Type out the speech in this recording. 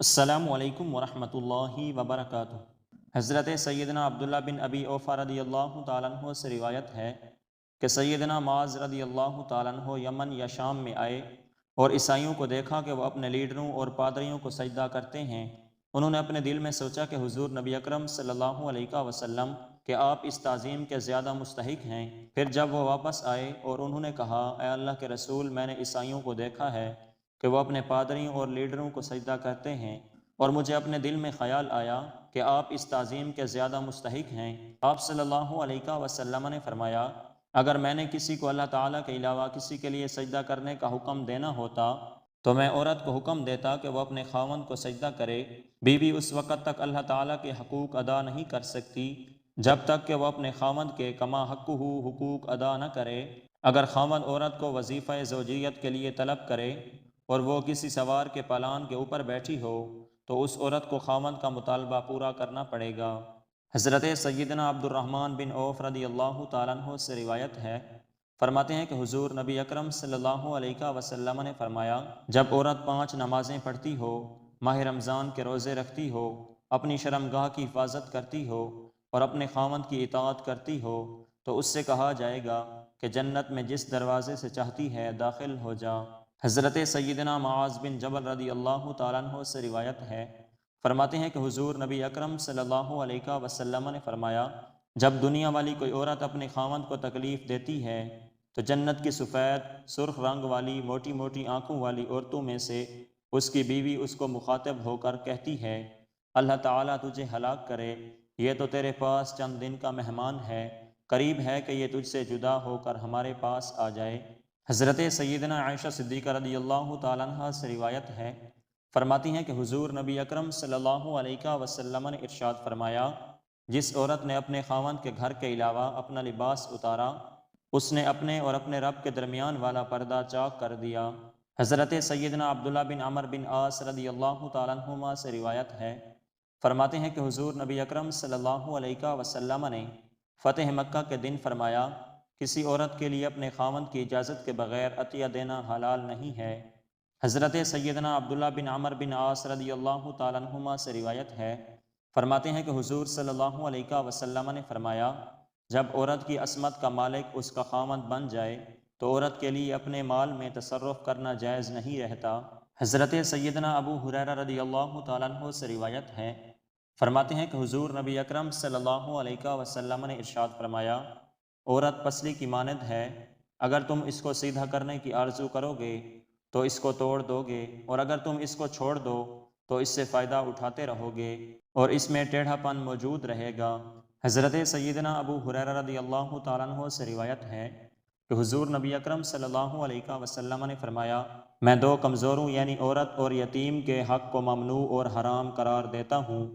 السلام علیکم ورحمۃ اللہ وبرکاتہ۔ حضرت سیدنا عبداللہ بن ابی اوفا رضی اللہ تعالیٰ عنہ سے روایت ہے کہ سیدنا معاذ رضی اللہ تعالیٰ عنہ یمن یا شام میں آئے اور عیسائیوں کو دیکھا کہ وہ اپنے لیڈروں اور پادریوں کو سجدہ کرتے ہیں۔ انہوں نے اپنے دل میں سوچا کہ حضور نبی اکرم صلی اللہ علیہ وسلم کہ آپ اس تعظیم کے زیادہ مستحق ہیں۔ پھر جب وہ واپس آئے اور انہوں نے کہا، اے اللہ کے رسول، میں نے عیسائیوں کو دیکھا ہے کہ وہ اپنے پادریوں اور لیڈروں کو سجدہ کرتے ہیں، اور مجھے اپنے دل میں خیال آیا کہ آپ اس تعظیم کے زیادہ مستحق ہیں۔ آپ صلی اللہ علیہ وسلم نے فرمایا، اگر میں نے کسی کو اللہ تعالیٰ کے علاوہ کسی کے لیے سجدہ کرنے کا حکم دینا ہوتا تو میں عورت کو حکم دیتا کہ وہ اپنے خاوند کو سجدہ کرے۔ بیوی اس وقت تک اللہ تعالیٰ کے حقوق ادا نہیں کر سکتی جب تک کہ وہ اپنے خاوند کے کما حقہ حقوق ادا نہ کرے۔ اگر خاوند عورت کو وظیفہ زوجیت کے لیے طلب کرے اور وہ کسی سوار کے پالان کے اوپر بیٹھی ہو تو اس عورت کو خاوند کا مطالبہ پورا کرنا پڑے گا۔ حضرت سیدنا عبد الرحمن بن عوف رضی اللہ تعالیٰ عنہ سے روایت ہے، فرماتے ہیں کہ حضور نبی اکرم صلی اللہ علیہ وسلم نے فرمایا، جب عورت 5 نمازیں پڑھتی ہو، ماہ رمضان کے روزے رکھتی ہو، اپنی شرمگاہ کی حفاظت کرتی ہو اور اپنے خاوند کی اطاعت کرتی ہو تو اس سے کہا جائے گا کہ جنت میں جس دروازے سے چاہتی ہے داخل ہو جا۔ حضرت سیدنا معاذ بن جبل رضی اللہ تعالیٰ عنہ سے روایت ہے، فرماتے ہیں کہ حضور نبی اکرم صلی اللہ علیہ وسلم نے فرمایا، جب دنیا والی کوئی عورت اپنے خاوند کو تکلیف دیتی ہے تو جنت کی سفید سرخ رنگ والی موٹی موٹی آنکھوں والی عورتوں میں سے اس کی بیوی اس کو مخاطب ہو کر کہتی ہے، اللہ تعالیٰ تجھے ہلاک کرے، یہ تو تیرے پاس چند دن کا مہمان ہے، قریب ہے کہ یہ تجھ سے جدا ہو کر ہمارے پاس آ جائے۔ حضرت سیدنا عائشہ صدیقہ رضی اللہ تعالیٰ عنہ سے روایت ہے، فرماتی ہیں کہ حضور نبی اکرم صلی اللہ علیہ وسلم نے ارشاد فرمایا، جس عورت نے اپنے خاوند کے گھر کے علاوہ اپنا لباس اتارا، اس نے اپنے اور اپنے رب کے درمیان والا پردہ چاک کر دیا۔ حضرت سیدنا عبداللہ بن عمر بن عاص رضی اللہ تعالیٰ عنہما سے روایت ہے، فرماتے ہیں کہ حضور نبی اکرم صلی اللہ علیہ وسلم نے فتح مکہ کے دن فرمایا، کسی عورت کے لیے اپنے خاوند کی اجازت کے بغیر عطیہ دینا حلال نہیں ہے۔ حضرت سیدنا عبداللہ بن عمر بن عاص رضی اللہ تعالیٰ عنہما سے روایت ہے، فرماتے ہیں کہ حضور صلی اللہ علیہ وسلم نے فرمایا، جب عورت کی عصمت کا مالک اس کا خاوند بن جائے تو عورت کے لیے اپنے مال میں تصرف کرنا جائز نہیں رہتا۔ حضرت سیدنا ابو ہریرہ رضی اللہ تعالیٰ عنہ سے روایت ہے، فرماتے ہیں کہ حضور نبی اکرم صلی اللہ علیہ وسلم نے ارشاد فرمایا، عورت پسلی کی مانند ہے، اگر تم اس کو سیدھا کرنے کی آرزو کرو گے تو اس کو توڑ دو گے، اور اگر تم اس کو چھوڑ دو تو اس سے فائدہ اٹھاتے رہو گے اور اس میں ٹیڑھا پن موجود رہے گا۔ حضرت سیدنا ابو ہریرہ رضی اللہ تعالیٰ عنہ سے روایت ہے کہ حضور نبی اکرم صلی اللہ علیہ وسلم نے فرمایا، میں 2 کمزوروں یعنی عورت اور یتیم کے حق کو ممنوع اور حرام قرار دیتا ہوں۔